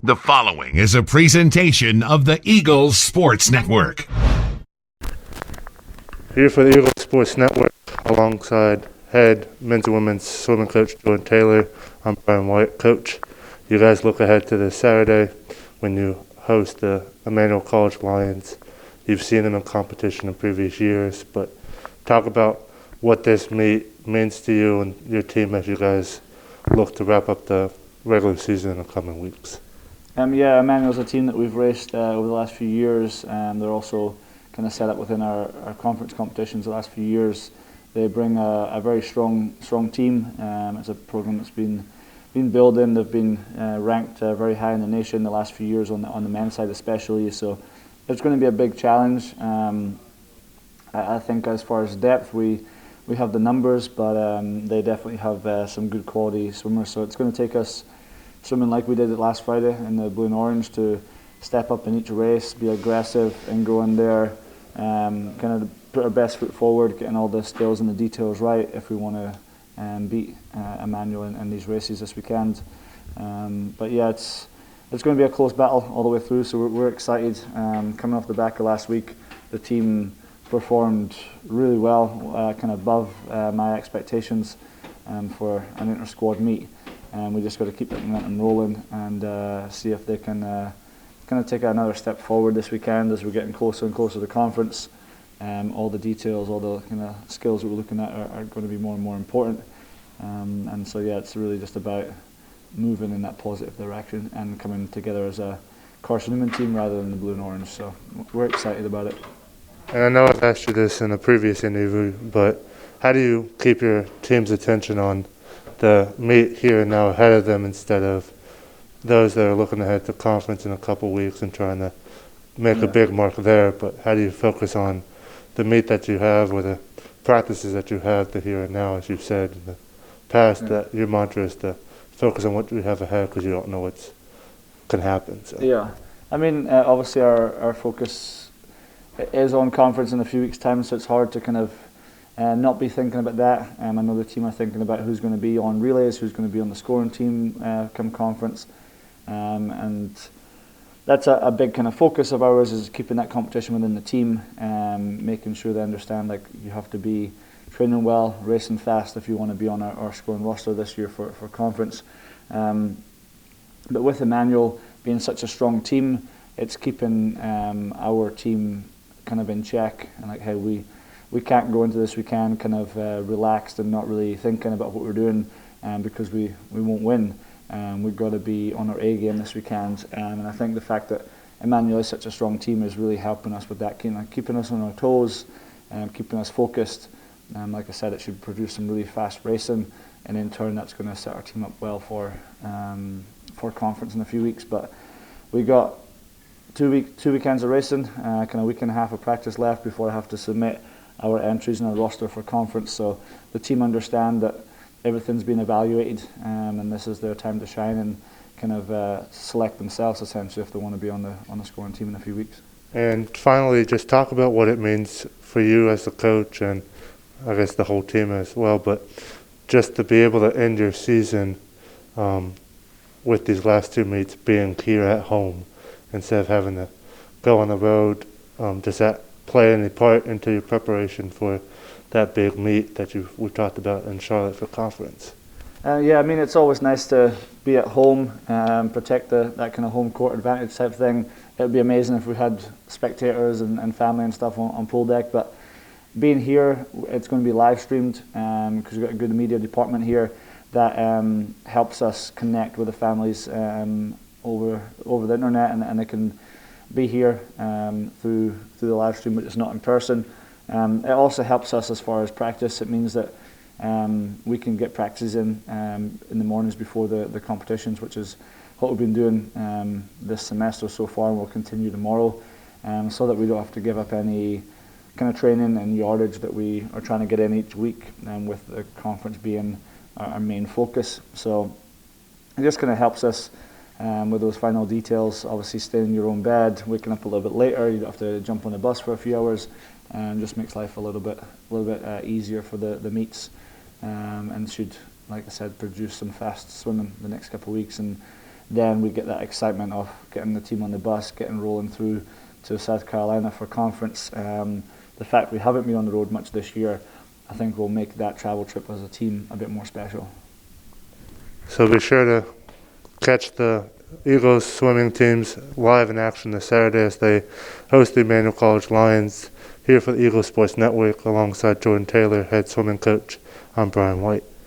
The following is a presentation of the Eagles Sports Network. Here for the Eagles Sports Network, alongside head men's and women's swimming coach Jordan Taylor. I'm Brian White. Coach, you guys look ahead to this Saturday when you host the Emmanuel College Lions. You've seen them in competition in previous years, but talk about what this meet means to you and your team as you guys look to wrap up the regular season in the coming weeks. Emmanuel's a team that we've raced over the last few years. They're also kind of set up within our conference competitions the last few years. They bring a very strong team. It's a program that's been building. They've been ranked very high in the nation the last few years on the men's side especially. So it's going to be a big challenge. I think as far as depth, we have the numbers, but they definitely have some good quality swimmers. So it's going to take us swimming like we did it last Friday in the blue and orange to step up in each race, be aggressive and go in there, kind of put our best foot forward, getting all the skills and the details right if we want to beat Emmanuel in these races this weekend. But yeah, it's going to be a close battle all the way through, so we're excited. Coming off the back of last week, the team performed really well, kind of above my expectations for an inter-squad meet. We just got to keep that momentum rolling and see if they can kind of take another step forward this weekend as we're getting closer and closer to conference. All the details, all the kind of skills that we're looking at are going to be more and more important. And so yeah, it's really just about moving in that positive direction and coming together as a Carson-Newman team rather than the blue and orange. So we're excited about it. And I know I've asked you this in a previous interview, but how do you keep your team's attention on the meet here and now ahead of them instead of those that are looking ahead to conference in a couple weeks and trying to make a big mark there? But how do you focus on the meet that you have or the practices that you have to here and now, as you've said in the past, that your mantra is to focus on what we have ahead because you don't know what can happen. So. Yeah, I mean, obviously our focus is on conference in a few weeks' time, so it's hard to kind of not be thinking about that. I know the team are thinking about who's going to be on relays, who's going to be on the scoring team come conference, and that's a big kind of focus of ours, is keeping that competition within the team, making sure they understand like you have to be training well, racing fast if you want to be on our scoring roster this year for conference. But with Emmanuel being such a strong team, it's keeping our team kind of in check and like, hey, we can't go into this weekend kind of relaxed and not really thinking about what we're doing because we won't win. We've got to be on our A game this weekend, and I think the fact that Emmanuel is such a strong team is really helping us with that, keeping us on our toes, keeping us focused. Like I said, it should produce some really fast racing, and in turn that's going to set our team up well for conference in a few weeks. But we got two weekends of racing, kind of week and a half of practice left before I have to submit our entries and our roster for conference. So the team understand that everything's been evaluated, and this is their time to shine and kind of select themselves essentially if they want to be on the scoring team in a few weeks. And finally, just talk about what it means for you as the coach and I guess the whole team as well, but just to be able to end your season with these last two meets being here at home instead of having to go on the road. Does that play any part into your preparation for that big meet that we talked about in Charlotte for conference? Yeah, I mean, it's always nice to be at home, protect that kind of home court advantage type thing. It would be amazing if we had spectators and family and stuff on pool deck, but being here, it's going to be live streamed because we've got a good media department here that helps us connect with the families over the internet, and they can be here through the live stream, but it's not in person. It also helps us as far as practice. It means that we can get practices in the mornings before the competitions, which is what we've been doing this semester so far, and we'll continue tomorrow, so that we don't have to give up any kind of training and yardage that we are trying to get in each week, with the conference being our main focus. So it just kind of helps us with those final details. Obviously, staying in your own bed, waking up a little bit later, you don't have to jump on the bus for a few hours, and just makes life a little bit easier for the meets, and should, like I said, produce some fast swimming the next couple of weeks. And then we get that excitement of getting the team on the bus, getting rolling through to South Carolina for conference. The fact we haven't been on the road much this year, I think will make that travel trip as a team a bit more special. So be sure to catch the Eagles swimming teams live in action this Saturday as they host the Emmanuel College Lions here for the Eagles Sports Network alongside Jordan Taylor, head swimming coach. I'm Brian White.